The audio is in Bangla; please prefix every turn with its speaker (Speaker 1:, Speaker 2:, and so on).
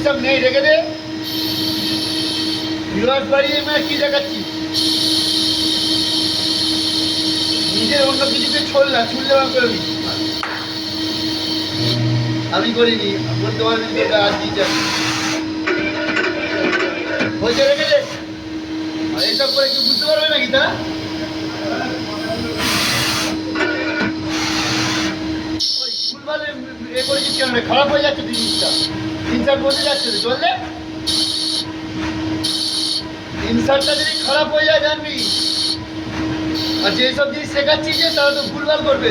Speaker 1: এইসব নেই, রেখে দে। ভিউয়ার্স বাড়িয়ে কি দেখাচ্ছি? নিজের অন্য কিছুতে ছড়লা ছুড়লে বার করে দিচ্ছি। আমি করিনি, বলতে পারবেন যে এটা আজ দিয়েছে হয়েছে, রেখে দে। আর এইসব করে কি বুঝতে পারবে নাকি তা? ভুলভাবে এ করেছিস কেন? খারাপ হয়ে যাচ্ছে জিনিসটা, ইনসার্ট বসে যাচ্ছে তো, চললে ইনসার্টটা যদি খারাপ হয়ে যায় জানবি। আর যেসব জিনিস শেখাচ্ছি যে তারা তো ভুলভাল করবে।